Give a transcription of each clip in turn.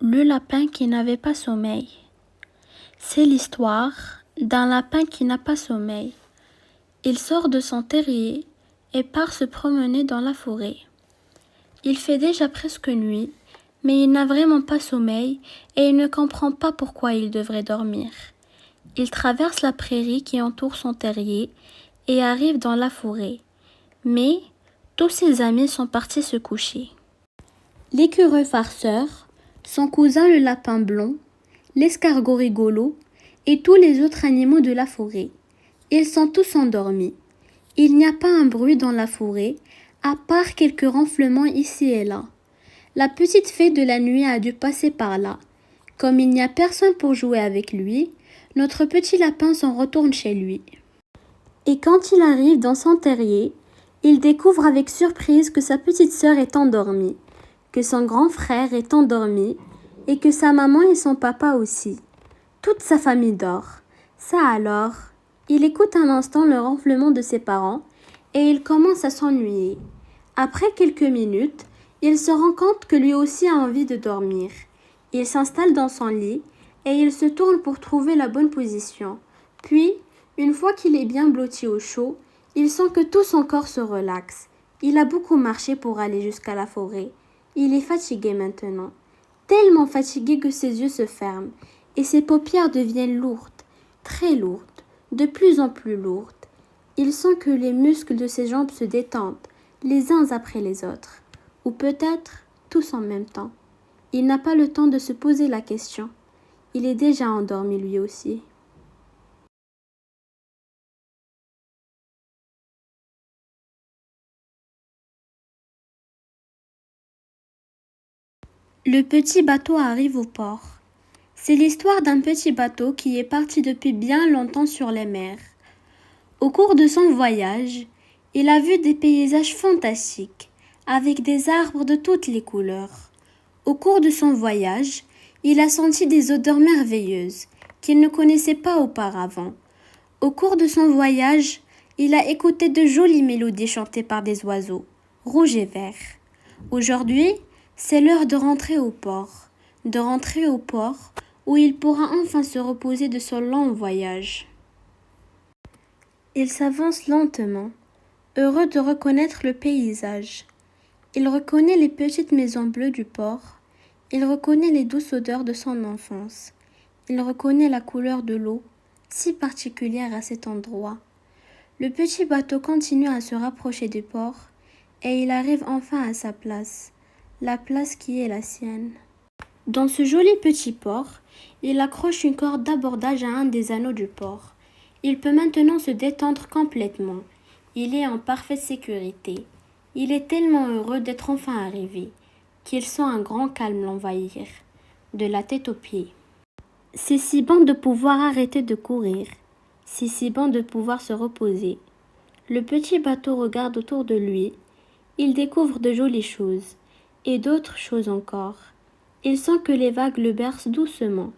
Le lapin qui n'avait pas sommeil. C'est l'histoire d'un lapin qui n'a pas sommeil. Il sort de son terrier et part se promener dans la forêt. Il fait déjà presque nuit, mais il n'a vraiment pas sommeil et il ne comprend pas pourquoi il devrait dormir. Il traverse la prairie qui entoure son terrier et arrive dans la forêt. Mais tous ses amis sont partis se coucher. L'écureuil farceur, son cousin le lapin blond, l'escargot rigolo et tous les autres animaux de la forêt. Ils sont tous endormis. Il n'y a pas un bruit dans la forêt, à part quelques ronflements ici et là. La petite fée de la nuit a dû passer par là. Comme il n'y a personne pour jouer avec lui, notre petit lapin s'en retourne chez lui. Et quand il arrive dans son terrier, il découvre avec surprise que sa petite sœur est endormie, que son grand frère est endormi et que sa maman et son papa aussi. Toute sa famille dort. Ça alors, il écoute un instant le ronflement de ses parents et il commence à s'ennuyer. Après quelques minutes, il se rend compte que lui aussi a envie de dormir. Il s'installe dans son lit et il se tourne pour trouver la bonne position. Puis, une fois qu'il est bien blotti au chaud, il sent que tout son corps se relaxe. Il a beaucoup marché pour aller jusqu'à la forêt. Il est fatigué maintenant, tellement fatigué que ses yeux se ferment et ses paupières deviennent lourdes, très lourdes, de plus en plus lourdes. Il sent que les muscles de ses jambes se détendent, les uns après les autres, ou peut-être tous en même temps. Il n'a pas le temps de se poser la question. Il est déjà endormi lui aussi. Le petit bateau arrive au port. C'est l'histoire d'un petit bateau qui est parti depuis bien longtemps sur les mers. Au cours de son voyage, il a vu des paysages fantastiques, avec des arbres de toutes les couleurs. Au cours de son voyage, il a senti des odeurs merveilleuses qu'il ne connaissait pas auparavant. Au cours de son voyage, il a écouté de jolies mélodies chantées par des oiseaux, rouges et verts. Aujourd'hui, c'est l'heure de rentrer au port où il pourra enfin se reposer de son long voyage. Il s'avance lentement, heureux de reconnaître le paysage. Il reconnaît les petites maisons bleues du port. Il reconnaît les douces odeurs de son enfance. Il reconnaît la couleur de l'eau, si particulière à cet endroit. Le petit bateau continue à se rapprocher du port et il arrive enfin à sa place, la place qui est la sienne. Dans ce joli petit port, il accroche une corde d'abordage à un des anneaux du port. Il peut maintenant se détendre complètement. Il est en parfaite sécurité. Il est tellement heureux d'être enfin arrivé qu'il sent un grand calme l'envahir, de la tête aux pieds. C'est si bon de pouvoir arrêter de courir. C'est si bon de pouvoir se reposer. Le petit bateau regarde autour de lui. Il découvre de jolies choses et d'autres choses encore. Il sent que les vagues le bercent doucement,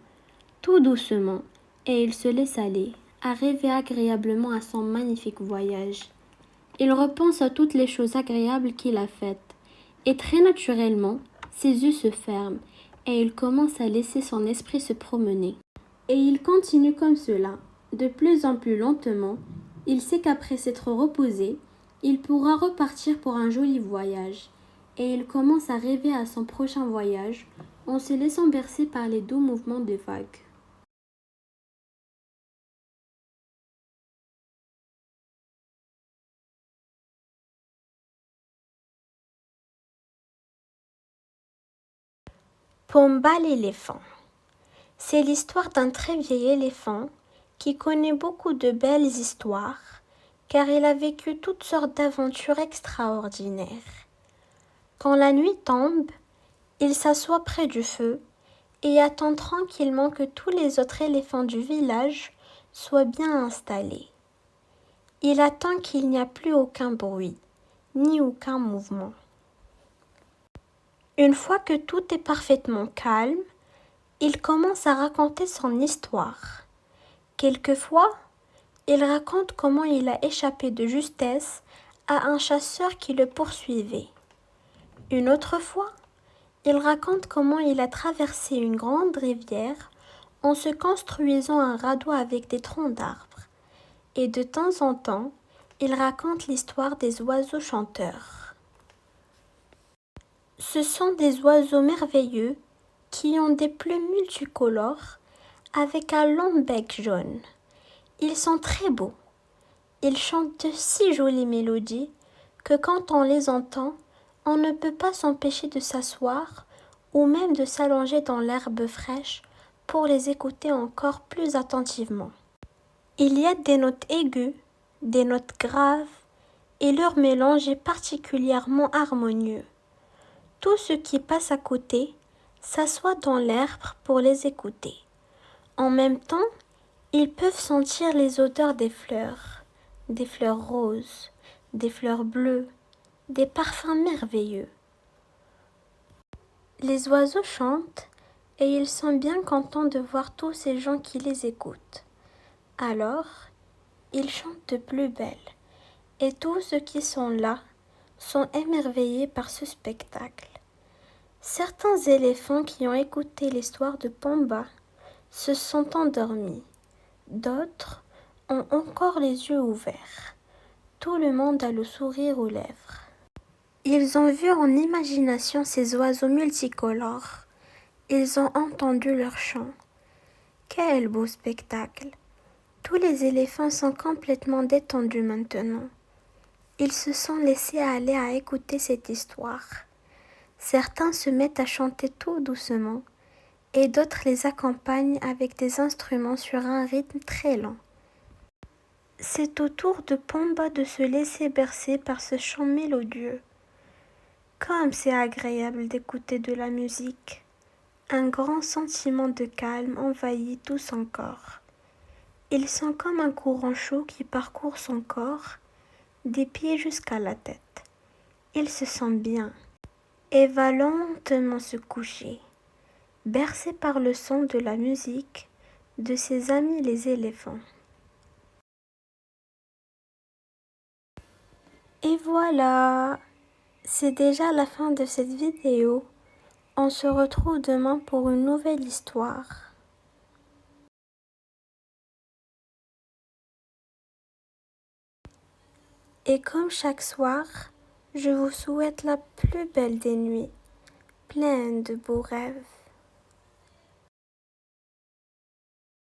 tout doucement, et il se laisse aller, à rêver agréablement à son magnifique voyage. Il repense à toutes les choses agréables qu'il a faites, et très naturellement, ses yeux se ferment, et il commence à laisser son esprit se promener. Et il continue comme cela, de plus en plus lentement. Il sait qu'après s'être reposé, il pourra repartir pour un joli voyage, et il commence à rêver à son prochain voyage en se laissant bercer par les doux mouvements des vagues. Pomba l'éléphant. C'est l'histoire d'un très vieil éléphant qui connaît beaucoup de belles histoires, car il a vécu toutes sortes d'aventures extraordinaires. Quand la nuit tombe, il s'assoit près du feu et attend tranquillement que tous les autres éléphants du village soient bien installés. Il attend qu'il n'y a plus aucun bruit, ni aucun mouvement. Une fois que tout est parfaitement calme, il commence à raconter son histoire. Quelquefois, il raconte comment il a échappé de justesse à un chasseur qui le poursuivait. Une autre fois, Il raconte comment il a traversé une grande rivière en se construisant un radeau avec des troncs d'arbres. Et de temps en temps, il raconte l'histoire des oiseaux chanteurs. Ce sont des oiseaux merveilleux qui ont des plumes multicolores avec un long bec jaune. Ils sont très beaux. Ils chantent de si jolies mélodies que quand on les entend, on ne peut pas s'empêcher de s'asseoir ou même de s'allonger dans l'herbe fraîche pour les écouter encore plus attentivement. Il y a des notes aiguës, des notes graves, et leur mélange est particulièrement harmonieux. Tout ce qui passe à côté s'assoit dans l'herbe pour les écouter. En même temps, ils peuvent sentir les odeurs des fleurs roses, des fleurs bleues, des parfums merveilleux. Les oiseaux chantent et ils sont bien contents de voir tous ces gens qui les écoutent. Alors, ils chantent de plus belle et tous ceux qui sont là sont émerveillés par ce spectacle. Certains éléphants qui ont écouté l'histoire de Pamba se sont endormis. D'autres ont encore les yeux ouverts. Tout le monde a le sourire aux lèvres. Ils ont vu en imagination ces oiseaux multicolores. Ils ont entendu leur chant. Quel beau spectacle! Tous les éléphants sont complètement détendus maintenant. Ils se sont laissés aller à écouter cette histoire. Certains se mettent à chanter tout doucement et d'autres les accompagnent avec des instruments sur un rythme très lent. C'est au tour de Pamba de se laisser bercer par ce chant mélodieux. Comme c'est agréable d'écouter de la musique. Un grand sentiment de calme envahit tout son corps. Il sent comme un courant chaud qui parcourt son corps, des pieds jusqu'à la tête. Il se sent bien et va lentement se coucher, bercé par le son de la musique de ses amis les éléphants. Et voilà, c'est déjà la fin de cette vidéo. On se retrouve demain pour une nouvelle histoire. Et comme chaque soir, je vous souhaite la plus belle des nuits, pleine de beaux rêves.